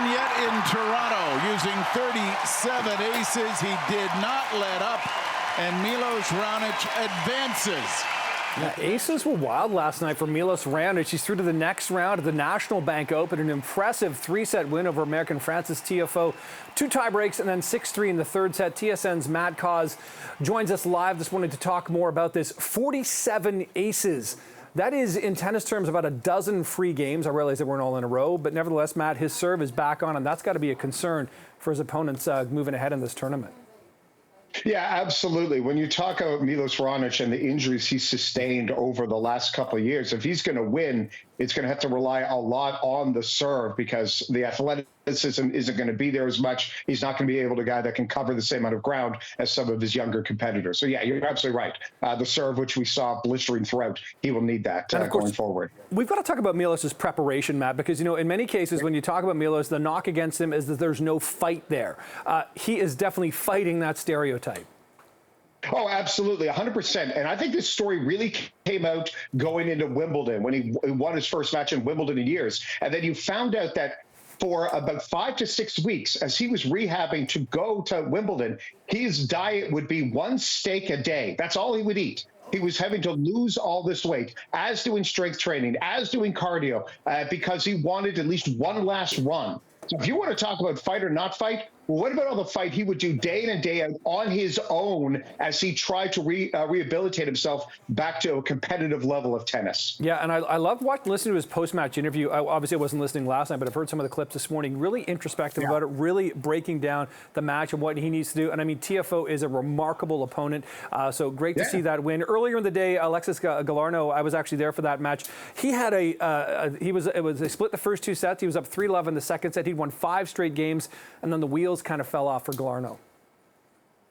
win yet in Toronto. Using 37 aces, he did not let up, and Milos Raonic advances. Yeah, aces were wild last night for Milos Raonic. He's through to the next round of the National Bank Open, an impressive three-set win over American Frances Tiafoe. 2 tie breaks and then 6-3 in the third set. TSN's Matt Cause joins us live this morning to talk more about this. 47 aces. That is, in tennis terms, about a dozen free games. I realize they weren't all in a row, but nevertheless, Matt, his serve is back on, and that's got to be a concern for his opponents moving ahead in this tournament. Yeah, absolutely. When you talk about Milos Raonic and the injuries he's sustained over the last couple of years, if he's going to win, it's going to have to rely a lot on the serve because the athleticism isn't going to be there as much. He's not going to be able to guy that can cover the same amount of ground as some of his younger competitors. So, yeah, you're absolutely right. The serve, which we saw blistering throughout, he will need that going forward. We've got to talk about Milos's preparation, Matt, because, you know, in many cases when you talk about Milos, the knock against him is that there's no fight there. He is definitely fighting that stereotype. Oh, absolutely, 100%. And I think this story really came out going into Wimbledon when he won his first match in Wimbledon in years. And then you found out that for about 5 to 6 weeks, as he was rehabbing to go to Wimbledon, his diet would be 1 steak a day. That's all he would eat. He was having to lose all this weight, as doing strength training, as doing cardio, because he wanted at least one last run. So if you want to talk about fight or not fight, well, what about all the fight he would do day in and day out on his own as he tried to rehabilitate himself back to a competitive level of tennis? Yeah, and I love listening to his post-match interview. Obviously, I wasn't listening last night, but I've heard some of the clips this morning. Really introspective about it, really breaking down the match and what he needs to do. And I mean, Tiafoe is a remarkable opponent, so great to see that win. Earlier in the day, Alexis Galarneau, I was actually there for that match. He had they split the first 2 sets. He was up 3-11 the second set. He'd won 5 straight games, and then the wheels kind of fell off for Galarneau.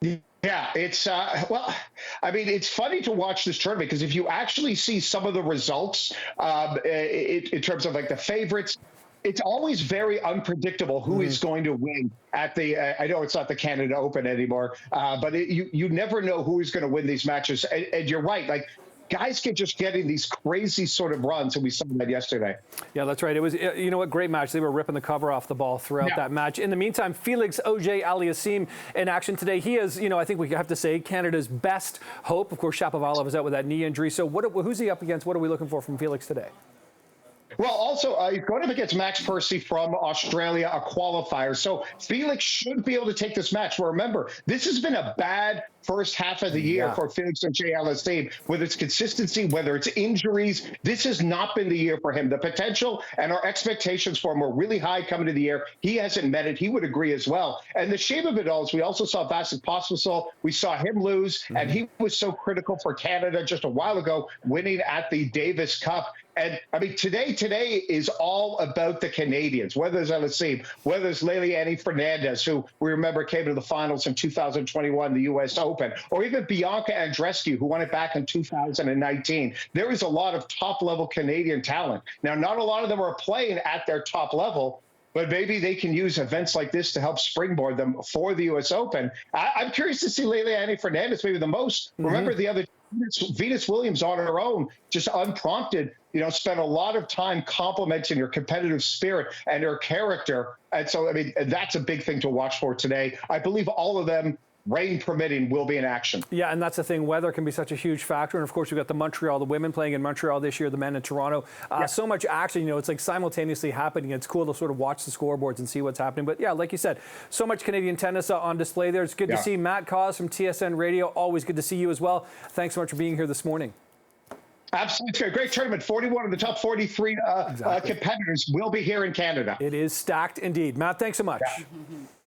Yeah, it's, well, I mean, it's funny to watch this tournament because if you actually see some of the results in terms of like the favorites, it's always very unpredictable who is going to win at the, I know it's not the Canada Open anymore, but you never know who is going to win these matches. And you're right, like, guys get just getting these crazy sort of runs, and we saw that yesterday. Yeah, that's right. It was, you know what, great match. They were ripping the cover off the ball throughout that match. In the meantime, Felix Auger-Aliassime in action today. He is, you know, I think we have to say Canada's best hope. Of course, Shapovalov is out with that knee injury. So who's he up against? What are we looking for from Felix today? Well, also, he's going up against Max Percy from Australia, a qualifier. So Felix should be able to take this match. Well, remember, this has been a bad first half of the year for Felix Auger-Aliassime, whether it's consistency, whether it's injuries. This has not been the year for him. The potential and our expectations for him were really high coming to the year. He hasn't met it. He would agree as well. And the shame of it all is we also saw Vasek Pospisil. We saw him lose, and he was so critical for Canada just a while ago, winning at the Davis Cup. And I mean, today is all about the Canadians, whether it's Aliassime, whether it's Liliana Fernandez, who we remember came to the finals in 2021, the U.S. Open, or even Bianca Andreescu, who won it back in 2019. There is a lot of top-level Canadian talent. Now, not a lot of them are playing at their top level, but maybe they can use events like this to help springboard them for the U.S. Open. I'm curious to see Liliana Fernandez maybe the most. Remember the other Venus Williams on her own, just unprompted, you know, spent a lot of time complimenting her competitive spirit and her character. And so, I mean, that's a big thing to watch for today. I believe all of them, rain permitting, will be in action. Yeah, and that's the thing. Weather can be such a huge factor. And of course, we've got the women playing in Montreal this year, the men in Toronto. So much action, you know, it's like simultaneously happening. It's cool to sort of watch the scoreboards and see what's happening. But yeah, like you said, so much Canadian tennis on display there. It's good to see Matt Cause from TSN Radio. Always good to see you as well. Thanks so much for being here this morning. Absolutely. Great tournament. 41 of the top 43 competitors will be here in Canada. It is stacked indeed. Matt, thanks so much.